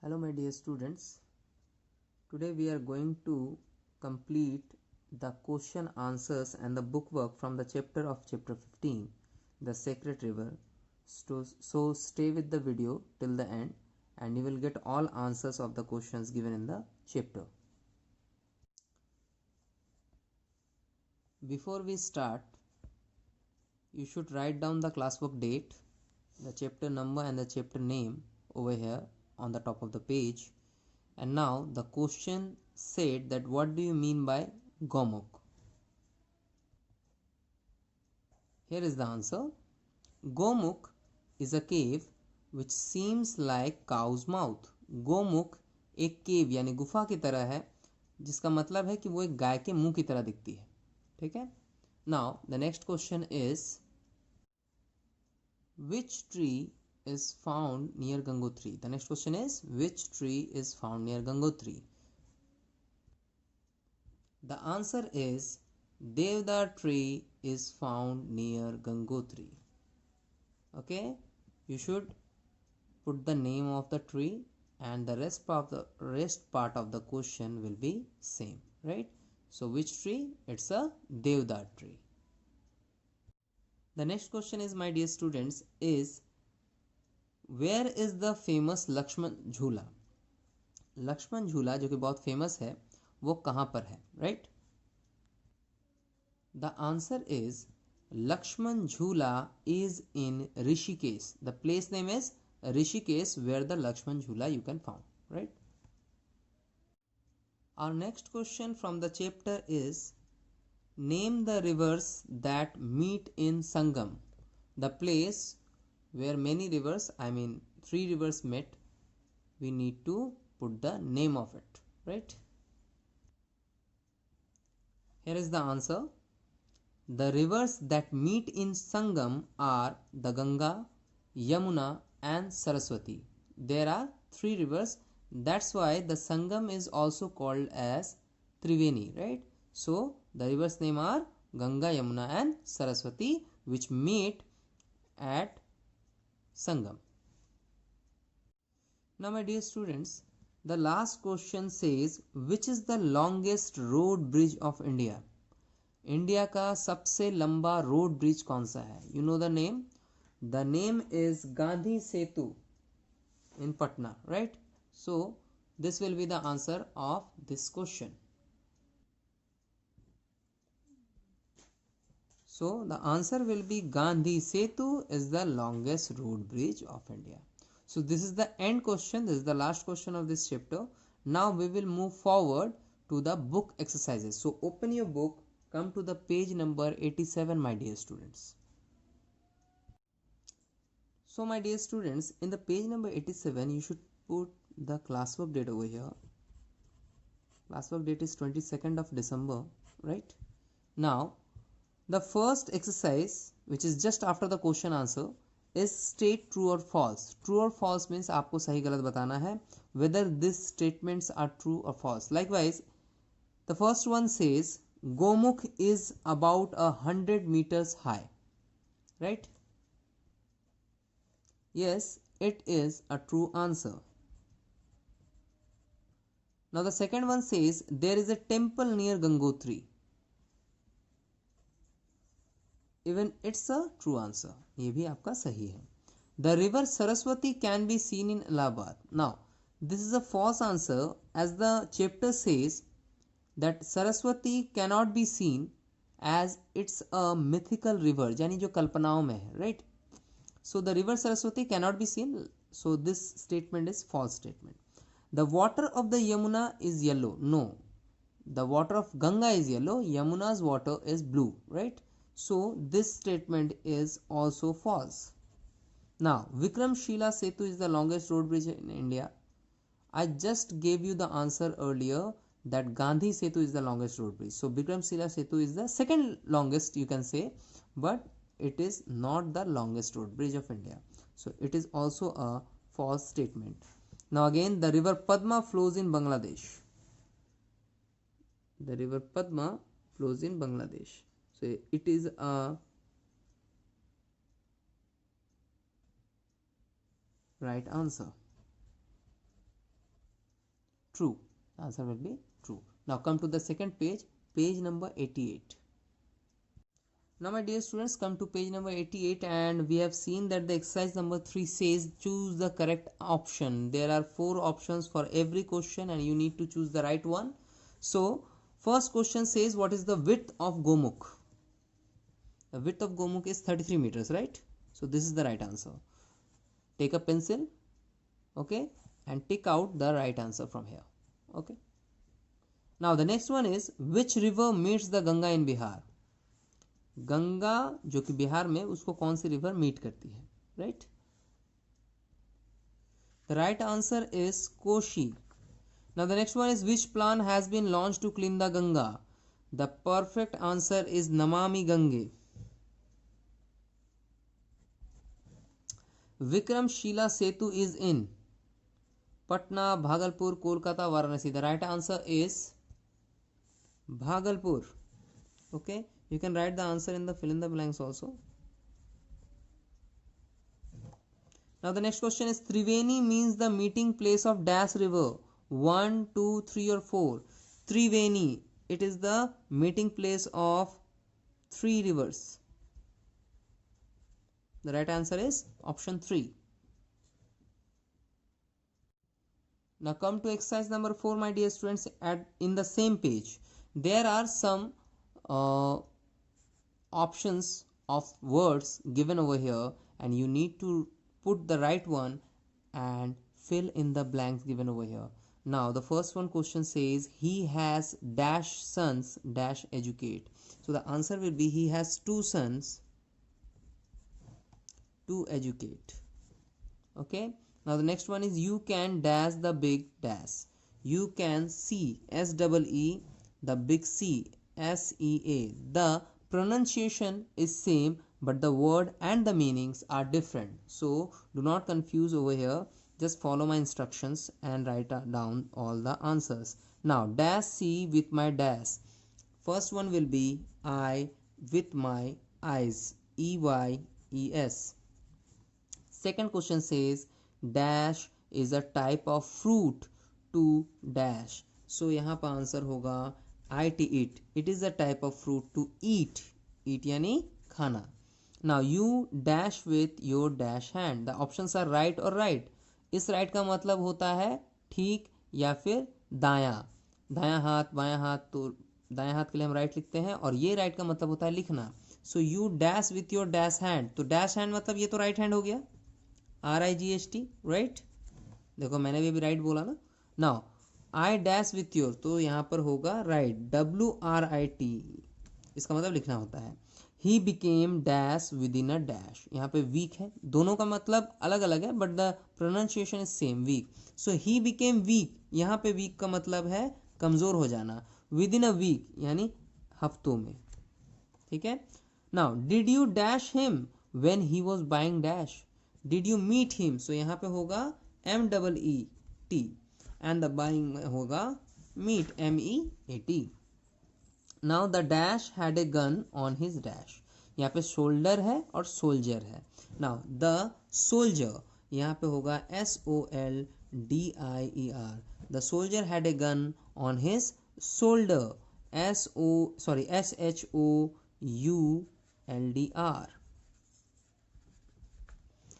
Hello my dear students, today we are going to complete the question answers and the bookwork from the chapter of chapter 15, the Sacred River. So stay with the video till the end and you will get all answers of the questions given in the chapter. Before we start, you should write down the classwork date, the chapter number and the chapter name over here on the top of the page. And now the question said that what do you mean by Gomukh? Here is the answer. Gomukh is a cave which seems like cow's mouth. Gomukh एक केव यानी गुफा की तरह है जिसका मतलब है कि वो एक गाय के मुंह की तरह दिखती है. ठीक है. Now the next question is which tree is found near Gangotri? The next question is which tree is found near Gangotri? The answer is Devdar tree is found near Gangotri. Okay, you should put the name of the tree and the rest part of the question will be same, right? So which tree? It's a Devdar tree. The next question is, my dear students, is where is the famous Lakshman Jhula? Lakshman Jhula जो कि बहुत famous है वो कहाँ पर है, right? The answer is Lakshman Jhula is in Rishikesh. The place name is Rishikesh where the Lakshman Jhula you can find, right? Our next question from the chapter is name the rivers that meet in Sangam. The place where many rivers, I mean 3 rivers met, we need to put the name of it, right? Here is the answer. The rivers that meet in Sangam are the Ganga, Yamuna and Saraswati. There are 3 rivers, that's why the Sangam is also called as Triveni, right? So the rivers name are Ganga, Yamuna and Saraswati which meet at Sangam. Now my dear students, the last question says which is the longest road bridge of India? India का सबसे लंबा road bridge कौन सा है? You know the name. The name is Gandhi Setu in Patna, right? So this will be the answer of this question. So the answer will be Gandhi Setu is the longest road bridge of India. So this is the end question. This is the last question of this chapter. Now we will move forward to the book exercises. So open your book, come to the page number 87, my dear students. So my dear students, in the page number 87 you should put the classwork date over here. Classwork date is 22nd of December, right? Now the first exercise, which is just after the question answer, is state true or false. True or false means आपको सही गलत बताना है, whether these statements are true or false. Likewise, the first one says Gomukh is about 100 meters high, right? Yes, it is a true answer. Now the second one says there is a temple near Gangotri. Even it's a true answer. ये भी आपका सही है. The river Saraswati can be seen in Allahabad. Now this is a false answer as the chapter says that Saraswati cannot be seen as it's a mythical river, यानी जो कल्पनाओं में है, right? So the river Saraswati cannot be seen. So this statement is false statement. The water of the Yamuna is yellow. No, the water of Ganga is yellow. Yamuna's water is blue, right? So this statement is also false. Now Vikramshila Setu is the longest road bridge in India. I just gave you the answer earlier that Gandhi Setu is the longest road bridge. So Vikramshila Setu is the second longest, you can say, but it is not the longest road bridge of India. So it is also a false statement. Now again, the river Padma flows in Bangladesh. The river Padma flows in Bangladesh. So it is a right answer. true. Answer will be true. Now come to the second page, page number 88. Now my dear students, come to page number 88 and we have seen that the exercise number 3 says choose the correct option. There are 4 options for every question and you need to choose the right one. So first question says what is the width of Gomukh? The width of Gomukh is 33 meters, right? So this is the right answer. Take a pencil, okay, and tick out the right answer from here, okay. Now the next one is which river meets the Ganga in Bihar? Ganga जो कि बिहार में, उसको कौन सी river मीट करती है, right? The right answer is Koshi. Now the next one is which plan has been launch to clean the Ganga? The perfect answer is Namami Gange. Vikramshila Setu is in Patna, Bhagalpur, Kolkata, Varanasi. The right answer is Bhagalpur. Okay, you can write the answer in the fill in the blanks also. Now the next question is Triveni means the meeting place of dash river. 1, 2, 3 or 4. Triveni, it is the meeting place of 3 rivers. The right answer is option 3. Now come to exercise number 4, my dear students. In the same page there are some options of words given over here and you need to put the right one and fill in the blanks given over here. Now the first one question says he has dash sons dash educate. So the answer will be he has 2 sons to educate. Okay, now the next one is you can dash the big dash. You can see SEE the big C SEA. The pronunciation is same but the word and the meanings are different. So do not confuse over here. Just follow my instructions and write down all the answers. Now dash see with my dash. First one will be I with my eyes. EYES. Second question says dash is a type of fruit to dash. So यहाँ पर answer होगा it. It is a type of fruit to eat. Eat यानी खाना. Now you dash with your dash hand. The options are right or right. इस right का मतलब होता है ठीक या फिर दायां. दायां हाथ बायां हाथ, तो दायां हाथ के लिए हम right लिखते हैं और ये right का मतलब होता है लिखना. So you dash with your dash hand. तो dash hand मतलब ये तो right hand हो गया, RIGHT, right? देखो मैंने भी right बोला ना. Now I dash with your, तो यहाँ पर होगा right, WRIT. इसका मतलब लिखना होता है. He became dash within a dash. यहाँ पे weak है, दोनों का मतलब अलग अलग है but the pronunciation is same, weak. So he became weak. यहाँ पे weak का मतलब है कमज़ोर हो जाना. Within a week यानी हफ्तों में. ठीक है. Now did you dash him when he was buying dash? Did you meet him? So यहाँ पे होगा MEET and the buying में होगा meet, MEAT. Now the dash had a gun on his dash. यहाँ पे shoulder है और soldier है. Now the soldier यहाँ पे होगा SOLDIER. The soldier had a gun on his shoulder. SHOULDR.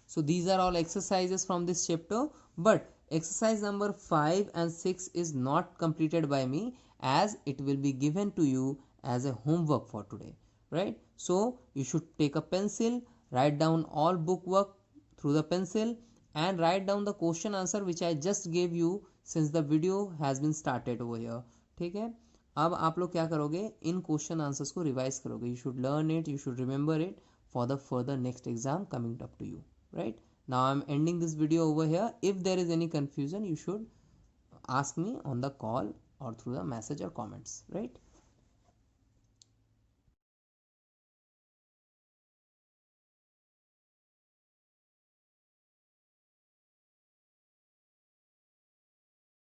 So these are all exercises from this chapter, but exercise number 5 and 6 is not completed by me as it will be given to you as a homework for today, right? So you should take a pencil, write down all book work through the pencil and write down the question answer which I just gave you since the video has been started over here. ठीक है. अब आप लोग क्या करोगे, इन question answers को revise करोगे. You should learn it, you should remember it for the further next exam coming up to you, right? Now I'm ending this video over here. If there is any confusion, you should ask me on the call or through the message or comments, right?